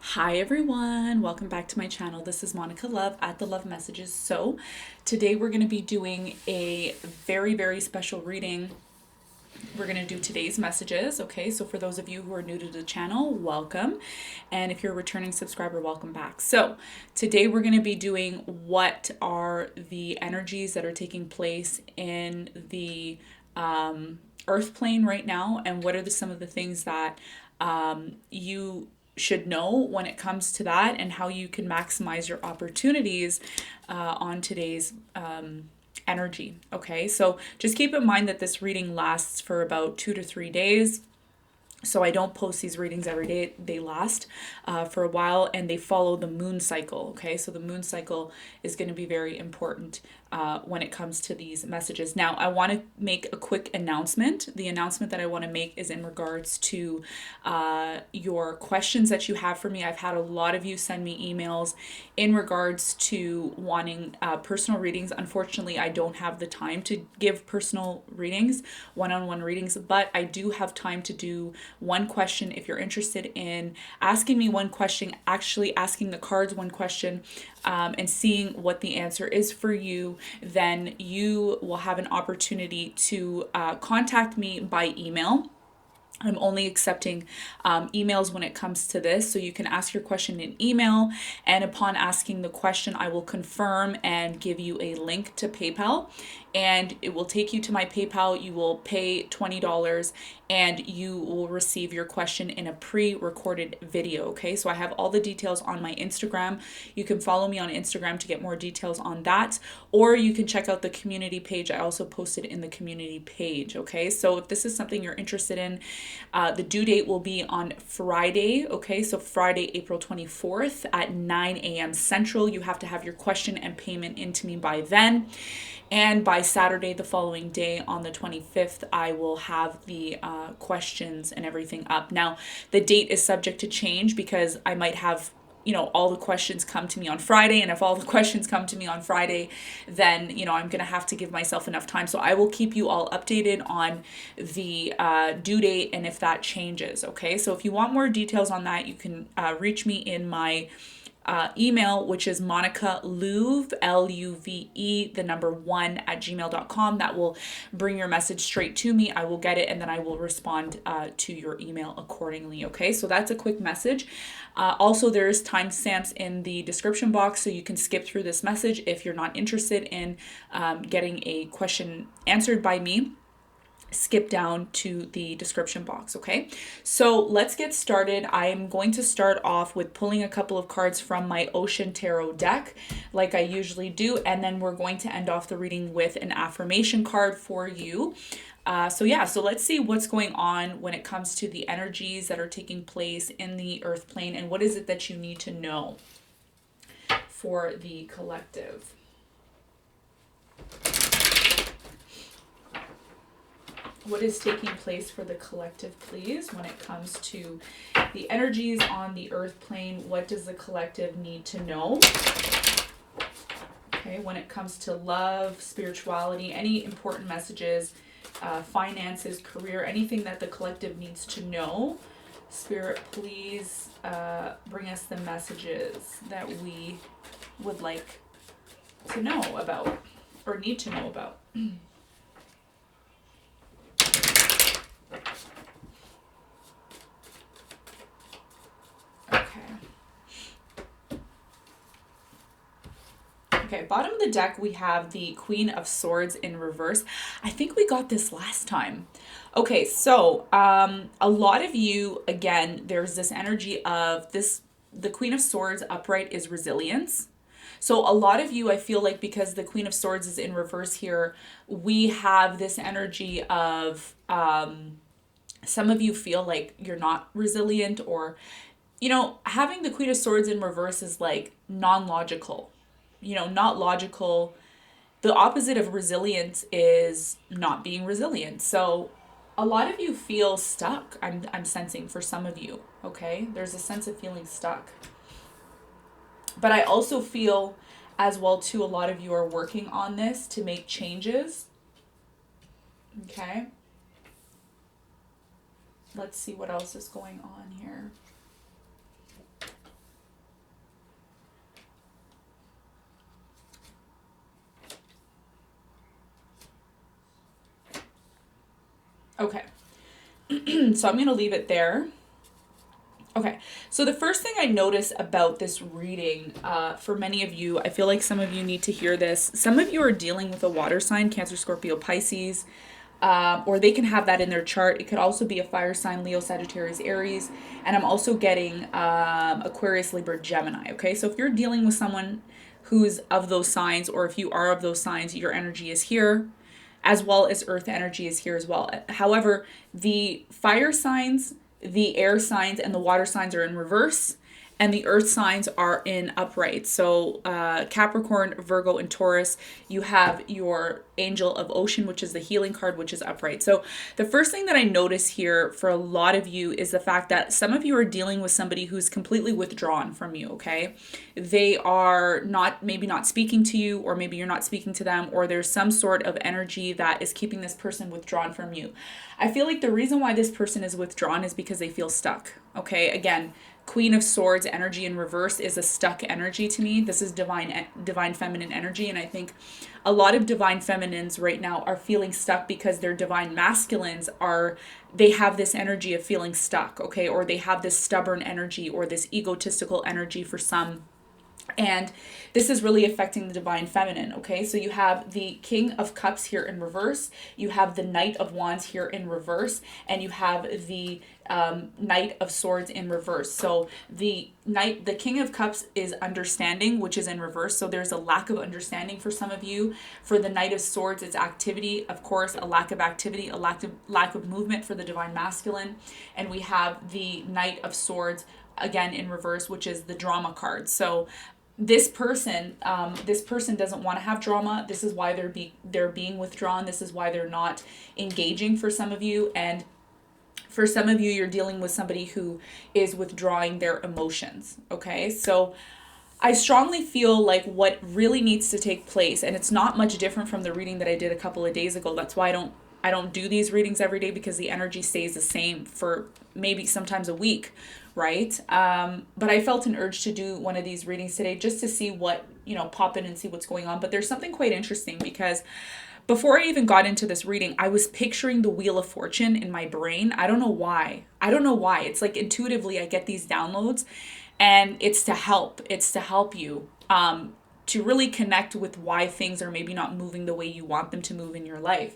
Hi everyone, welcome back to my channel. This is Monica Love at the Love Messages. So today we're going to be doing a very special reading. We're going to do today's messages. Okay, so for those of you who are new to the channel, welcome. And if you're a returning subscriber, welcome back. So today we're going to be doing what are the energies that are taking place in the earth plane right now, and what are some of the things that you should know when it comes to that, and how you can maximize your opportunities on today's energy. Okay, so just keep in mind that this reading lasts for about 2 to 3 days. So I don't post these readings every day. They last for a while, and they follow the moon cycle. Okay, so the moon cycle is going to be very important when it comes to these messages. Now, I want to make a quick announcement. The announcement that I want to make is in regards to your questions that you have for me. I've had a lot of you send me emails in regards to wanting personal readings. Unfortunately, I don't have the time to give personal readings, one-on-one readings, but I do have time to do one question. If you're interested in asking me one question, actually asking the cards one question, and seeing what the answer is for you, then you will have an opportunity to contact me by email. I'm only accepting emails when it comes to this. So you can ask your question in email, and upon asking the question, I will confirm and give you a link to PayPal, and it will take you to my PayPal. You will pay $20, and you will receive your question in a pre-recorded video. Okay, so I have all the details on my Instagram. You can follow me on Instagram to get more details on that, or you can check out the community page. I also posted in the community page. Okay, so if this is something you're interested in, the due date will be on Friday. Okay, so Friday, April 24th at 9 a.m. Central. You have to have your question and payment into me by then. And by Saturday, the following day, on the 25th, I will have the questions and everything up. Now, the date is subject to change because I might have all the questions come to me on Friday. And if all the questions come to me on Friday, then, I'm going to have to give myself enough time. So I will keep you all updated on the due date and if that changes. Okay. So if you want more details on that, you can reach me in my email, which is Monica Luve, Luve, the number 1 at gmail.com. That will bring your message straight to me. I will get it, and then I will respond to your email accordingly. Okay, so that's a quick message. Also, there's timestamps in the description box, so you can skip through this message if you're not interested in getting a question answered by me. Skip down to the description box. Okay, so let's get started. I'm going to start off with pulling a couple of cards from my Ocean Tarot deck, like I usually do, and then we're going to end off the reading with an affirmation card for you. So let's see what's going on when it comes to the energies that are taking place in the earth plane, and what is it that you need to know for the collective. What is taking place for the collective, please, when it comes to the energies on the earth plane? What does the collective need to know? Okay, when it comes to love, spirituality, any important messages, finances, career, anything that the collective needs to know. Spirit, please bring us the messages that we would like to know about or need to know about. Okay, bottom of the deck, we have the Queen of Swords in reverse. I think we got this last time. Okay, so a lot of you, again, there's this energy of this, the Queen of Swords upright is resilience. So a lot of you, I feel like, because the Queen of Swords is in reverse here, we have this energy of some of you feel like you're not resilient, or, having the Queen of Swords in reverse is like non-logical. Not logical. The opposite of resilience is not being resilient. So a lot of you feel stuck. I'm sensing for some of you, okay? There's a sense of feeling stuck. But I also feel as well too, a lot of you are working on this to make changes. Okay? Let's see what else is going on here. Okay. So I'm going to leave it there. Okay, so the first thing I notice about this reading, for many of you, I feel like some of you need to hear this. Some of you are dealing with a water sign, Cancer, Scorpio, Pisces, or they can have that in their chart. It could also be a fire sign, Leo, Sagittarius, Aries, and I'm also getting Aquarius, Libra, Gemini. Okay, so if you're dealing with someone who's of those signs, or if you are of those signs, your energy is here, as well as earth energy is here as well. However, the fire signs, the air signs, and the water signs are in reverse, and the earth signs are in upright. So Capricorn, Virgo, and Taurus, you have your Angel of Ocean, which is the healing card, which is upright. So the first thing that I notice here for a lot of you is the fact that some of you are dealing with somebody who's completely withdrawn from you, okay? They are maybe not speaking to you, or maybe you're not speaking to them, or there's some sort of energy that is keeping this person withdrawn from you. I feel like the reason why this person is withdrawn is because they feel stuck, okay? Again, Queen of Swords energy in reverse is a stuck energy to me. This is divine feminine energy, and I think a lot of divine feminines right now are feeling stuck because their divine masculines they have this energy of feeling stuck, okay? Or they have this stubborn energy or this egotistical energy for some. And this is really affecting the divine feminine, okay? So you have the King of Cups here in reverse, you have the Knight of Wands here in reverse, and you have the Knight of Swords in reverse. So the King of Cups is understanding, which is in reverse. So there's a lack of understanding for some of you. For the Knight of Swords, it's activity, of course, a lack of activity, a lack of movement for the divine masculine. And we have the Knight of Swords again in reverse, which is the drama card. So this person doesn't want to have drama. This is why they're being withdrawn. This is why they're not engaging for some of you. And for some of you, you're dealing with somebody who is withdrawing their emotions. Okay, so I strongly feel like what really needs to take place, and it's not much different from the reading that I did a couple of days ago. That's why I don't do these readings every day, because the energy stays the same for maybe sometimes a week, right? But I felt an urge to do one of these readings today just to see what, pop in and see what's going on. But there's something quite interesting, because before I even got into this reading, I was picturing the Wheel of Fortune in my brain. I don't know why. It's like intuitively I get these downloads, and it's to help. It's to help you to really connect with why things are maybe not moving the way you want them to move in your life.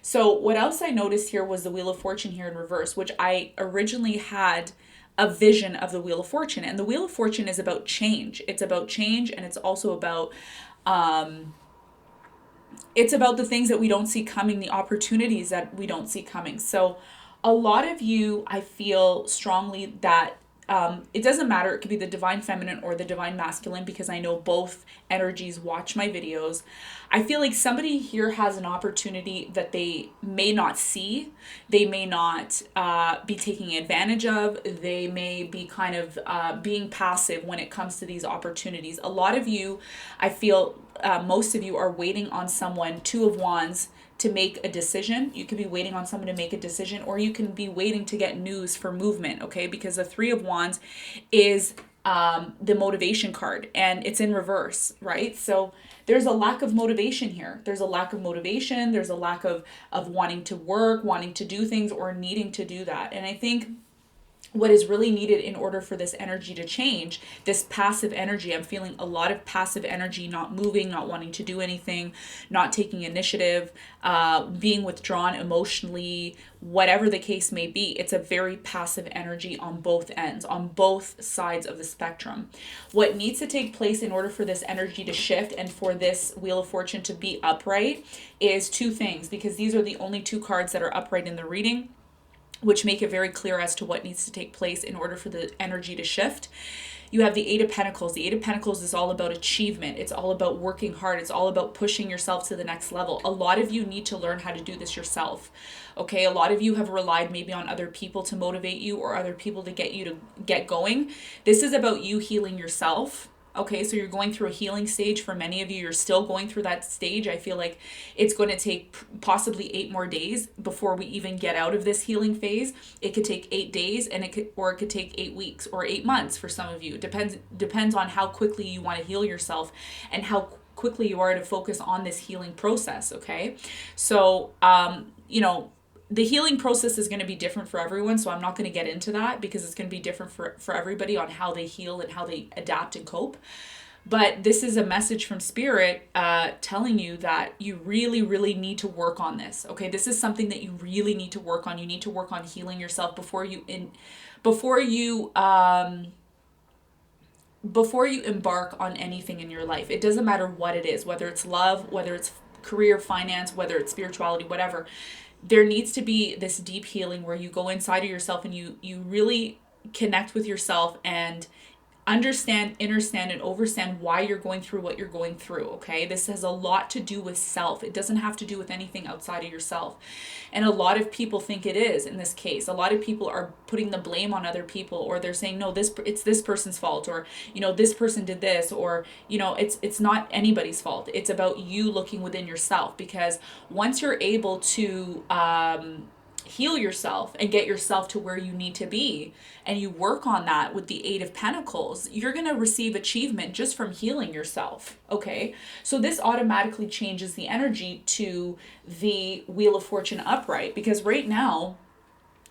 So what else I noticed here was the Wheel of Fortune here in reverse, which I originally had a vision of the Wheel of Fortune. And the Wheel of Fortune is about change. It's about change, and it's also about the things that we don't see coming, the opportunities that we don't see coming. So a lot of you, I feel strongly that it doesn't matter. It could be the divine feminine or the divine masculine, because I know both energies watch my videos. I feel like somebody here has an opportunity that they may not see. They may not be taking advantage of. They may be kind of being passive when it comes to these opportunities. A lot of you, I feel most of you are waiting on someone, Two of Wands, to make a decision. You could be waiting on someone to make a decision, or you can be waiting to get news for movement, okay? Because the Three of Wands is the motivation card, and it's in reverse, right? So there's a lack of motivation here. There's a lack of motivation. There's a lack of wanting to work, wanting to do things, or needing to do that. And I think what is really needed in order for this energy to change, this passive energy, I'm feeling a lot of passive energy, not moving, not wanting to do anything, not taking initiative, being withdrawn emotionally, whatever the case may be. It's a very passive energy on both ends, on both sides of the spectrum. What needs to take place in order for this energy to shift and for this Wheel of Fortune to be upright is two things, because these are the only two cards that are upright in the reading, which make it very clear as to what needs to take place in order for the energy to shift. You have the Eight of Pentacles. The Eight of Pentacles is all about achievement. It's all about working hard. It's all about pushing yourself to the next level. A lot of you need to learn how to do this yourself. Okay, a lot of you have relied maybe on other people to motivate you, or other people to get you to get going. This is about you healing yourself. Okay, so you're going through a healing stage. For many of you, you're still going through that stage. I feel like it's going to take possibly 8 more days before we even get out of this healing phase. It could take 8 days, and it could take 8 weeks or 8 months for some of you. Depends on how quickly you want to heal yourself and how quickly you are to focus on this healing process. Okay, so the healing process is going to be different for everyone, so I'm not going to get into that because it's going to be different for everybody on how they heal and how they adapt and cope. But this is a message from spirit telling you that you really, really need to work on this. Okay, this is something that you really need to work on. You need to work on healing yourself before you embark on anything in your life. It doesn't matter what it is, whether it's love, whether it's career, finance, whether it's spirituality, whatever. There needs to be this deep healing where you go inside of yourself and you really connect with yourself and understand, understand, and overstand why you're going through what you're going through. Okay, this has a lot to do with self. It doesn't have to do with anything outside of yourself. And a lot of people think it is in this case. A lot of people are putting the blame on other people, or they're saying, no, it's this person's fault, or this person did this, or it's not anybody's fault. It's about you looking within yourself, because once you're able to heal yourself and get yourself to where you need to be, and you work on that with the Eight of Pentacles, you're going to receive achievement just from healing yourself. Okay, so this automatically changes the energy to the Wheel of Fortune upright, because right now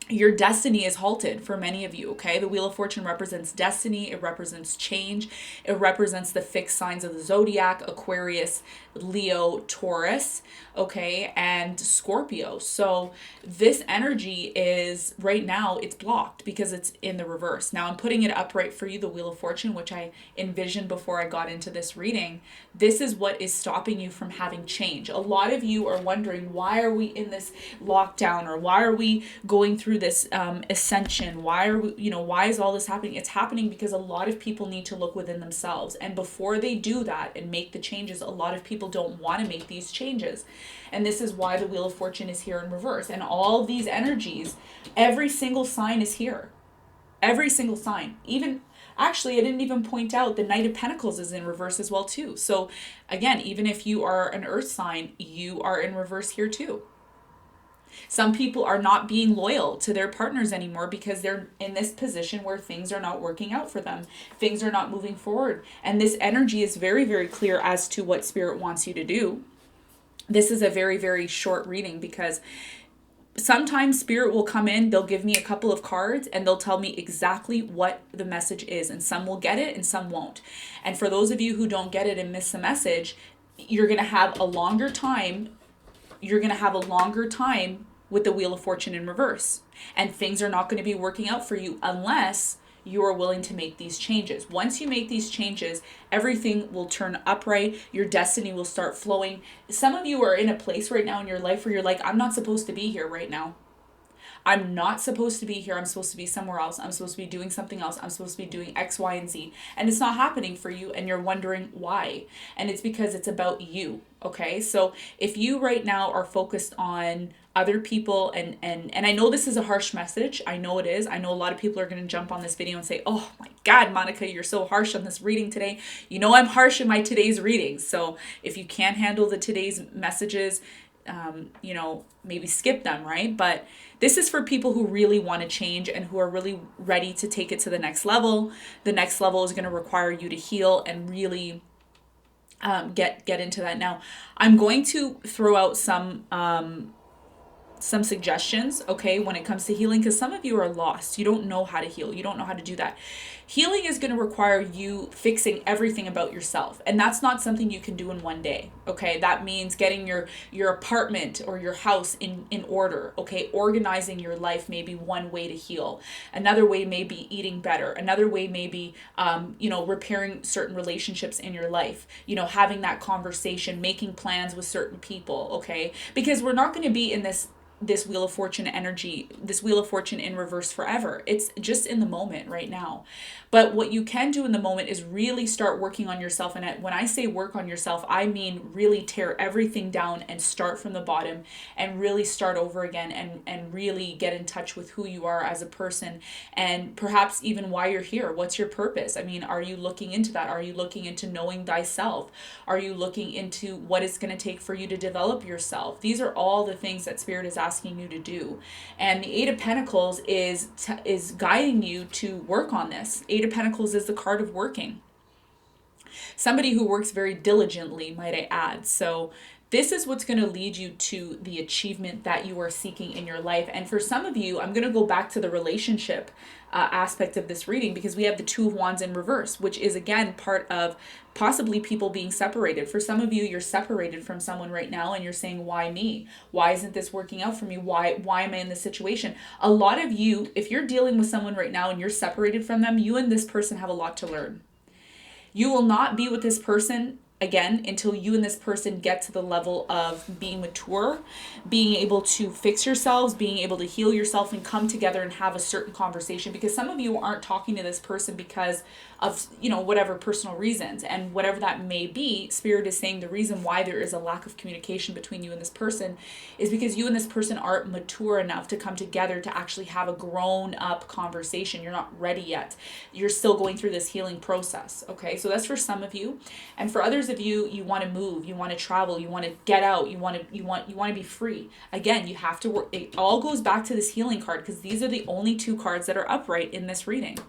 your destiny is halted for many of you. Okay, the Wheel of Fortune represents destiny, it represents change, it represents the fixed signs of the zodiac: Aquarius, Leo, Taurus, okay, and Scorpio. So this energy is right now, it's blocked because it's in the reverse. Now I'm putting it upright for you, the Wheel of Fortune, which I envisioned before I got into this reading. This is what is stopping you from having change. A lot of you are wondering, why are we in this lockdown, or why are we going through this ascension? Why are we, why is all this happening? It's happening because a lot of people need to look within themselves, and before they do that and make the changes, a lot of people don't want to make these changes. And this is why the Wheel of Fortune is here in reverse. And all these energies, every single sign is here. Every single sign. Even, actually, I didn't even point out the Knight of Pentacles is in reverse as well too. So again, even if you are an earth sign, you are in reverse here too. Some people are not being loyal to their partners anymore because they're in this position where things are not working out for them. Things are not moving forward. And this energy is very, very clear as to what Spirit wants you to do. This is a very, very short reading because sometimes Spirit will come in, they'll give me a couple of cards, and they'll tell me exactly what the message is. And some will get it and some won't. And for those of you who don't get it and miss the message, you're going to have a longer time. You're going to have a longer time with the Wheel of Fortune in reverse. And things are not going to be working out for you unless you are willing to make these changes. Once you make these changes, everything will turn upright. Your destiny will start flowing. Some of you are in a place right now in your life where you're like, I'm not supposed to be here right now. I'm not supposed to be here. I'm supposed to be somewhere else. I'm supposed to be doing something else. I'm supposed to be doing X, Y, and Z. And it's not happening for you, and you're wondering why. And it's because it's about you. Okay? So if you right now are focused on other people, and I know this is a harsh message. I know it is. I know a lot of people are going to jump on this video and say, oh my God, Monica, you're so harsh on this reading today. I'm harsh in my today's readings. So if you can't handle the today's messages, maybe skip them, right? But this is for people who really want to change and who are really ready to take it to the next level. The next level is going to require you to heal and really get into that. Now, I'm going to throw out some suggestions, okay, when it comes to healing, because some of you are lost. You don't know how to heal. You don't know how to do that. Healing is going to require you fixing everything about yourself, and that's not something you can do in one day, okay? That means getting your apartment or your house in order, okay? Organizing your life may be one way to heal. Another way may be eating better. Another way may be, repairing certain relationships in your life, having that conversation, making plans with certain people, okay? Because we're not going to be in this Wheel of Fortune energy, this Wheel of Fortune in reverse forever. It's just in the moment right now. But what you can do in the moment is really start working on yourself. And when I say work on yourself, I mean really tear everything down and start from the bottom and really start over again and really get in touch with who you are as a person, and perhaps even why you're here. What's your purpose? I mean, are you looking into that? Are you looking into knowing thyself? Are you looking into what it's going to take for you to develop yourself? These are all the things that Spirit is asking you to do. And the Eight of Pentacles is guiding you to work on this. Eight of Pentacles is the card of working. Somebody who works very diligently, might I add. So This is what's going to lead you to the achievement that you are seeking in your life. And for some of you, I'm going to go back to the relationship aspect of this reading, because we have the Two of Wands in reverse, which is again part of possibly people being separated. For some of you, you're separated from someone right now and you're saying, why me? Why isn't this working out for me? Why am I in this situation? A lot of you, if you're dealing with someone right now and you're separated from them, you and this person have a lot to learn. You will not be with this person again until you and this person get to the level of being mature, being able to fix yourselves, being able to heal yourself and come together and have a certain conversation. Because some of you aren't talking to this person because of, whatever personal reasons, and whatever that may be, Spirit is saying the reason why there is a lack of communication between you and this person is because you and this person aren't mature enough to come together to actually have a grown up conversation. You're not ready yet. You're still going through this healing process. Okay. So that's for some of you. And for others of you, you want to move, you want to travel, you want to get out, you want to be free. Again, you have to work. It all goes back to this healing card, because these are the only two cards that are upright in this reading.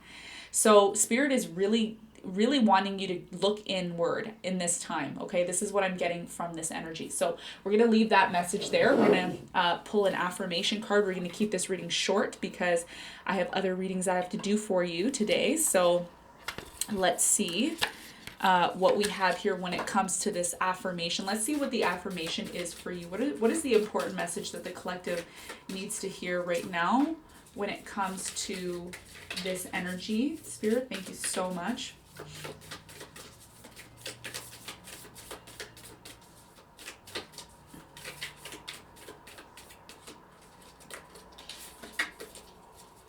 So Spirit is really wanting you to look inward in this time. Okay, this is what I'm getting from this energy. So we're going to leave that message there. We're going to pull an affirmation card. We're going to keep this reading short because I have other readings I have to do for you today. So let's see what we have here when it comes to this affirmation. Let's see what the affirmation is for you. What is the important message that the collective needs to hear right now when it comes to this energy? Spirit, thank you so much.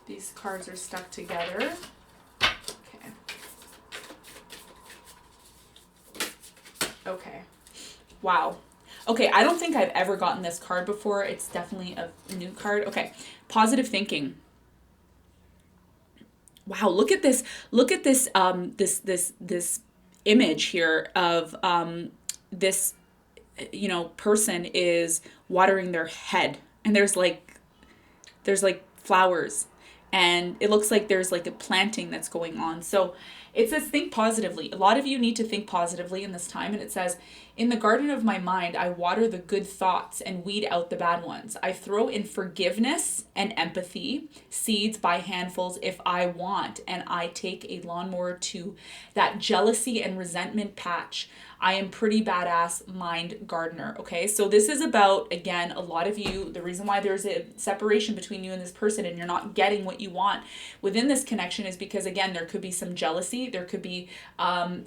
These cards are stuck together. Okay. Wow. Okay, I don't think I've ever gotten this card before. It's definitely a new card. Okay. Positive thinking. Wow, look at this. Look at this this image here of this person is watering their head, and there's like flowers, and it looks like there's like a planting that's going on. So it says think positively. A lot of you need to think positively in this time. And it says, in the garden of my mind, I water the good thoughts and weed out the bad ones. I throw in forgiveness and empathy, seeds by handfuls if I want. And I take a lawnmower to that jealousy and resentment patch. I am pretty badass mind gardener. Okay, so this is about, again, a lot of you, the reason why there's a separation between you and this person and you're not getting what you want within this connection is because, again, there could be some jealousy. There could be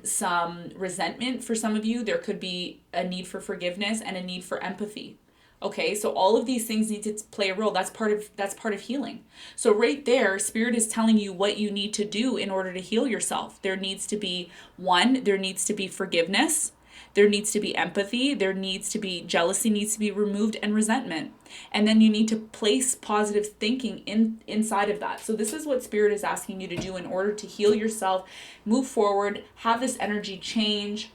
some resentment for some of you. There could be a need for forgiveness and a need for empathy. Okay, so all of these things need to play a role. That's part of healing. So right there, Spirit is telling you what you need to do in order to heal yourself. There needs to be there needs to be forgiveness. There needs to be empathy. There needs to be jealousy needs to be removed, and resentment. And then you need to place positive thinking inside of that. So this is what Spirit is asking you to do in order to heal yourself, move forward, have this energy change.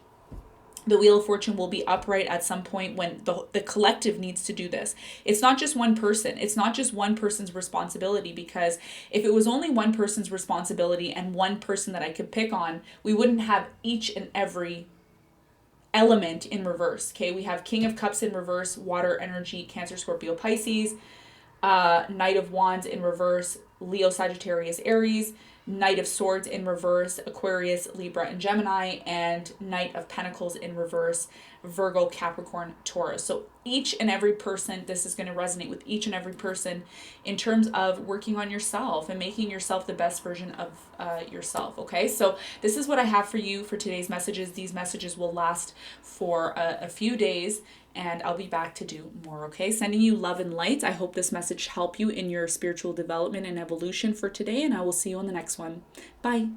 The Wheel of Fortune will be upright at some point when the collective needs to do this. It's not just one person. It's not just one person's responsibility, because if it was only one person's responsibility and one person that I could pick on, we wouldn't have each and every element in reverse. Okay, we have King of Cups in reverse, water energy, Cancer, Scorpio, Pisces, Knight of Wands in reverse, Leo, Sagittarius, Aries, Knight of Swords in reverse, Aquarius, Libra, and Gemini, and Knight of Pentacles in reverse, Virgo, Capricorn, Taurus. So each and every person, this is going to resonate with each and every person in terms of working on yourself and making yourself the best version of yourself. Okay, so this is what I have for you for today's messages. These messages will last for a few days, and I'll be back to do more. Okay, sending you love and light. I hope this message helped you in your spiritual development and evolution for today, and I will see you on the next one. Bye.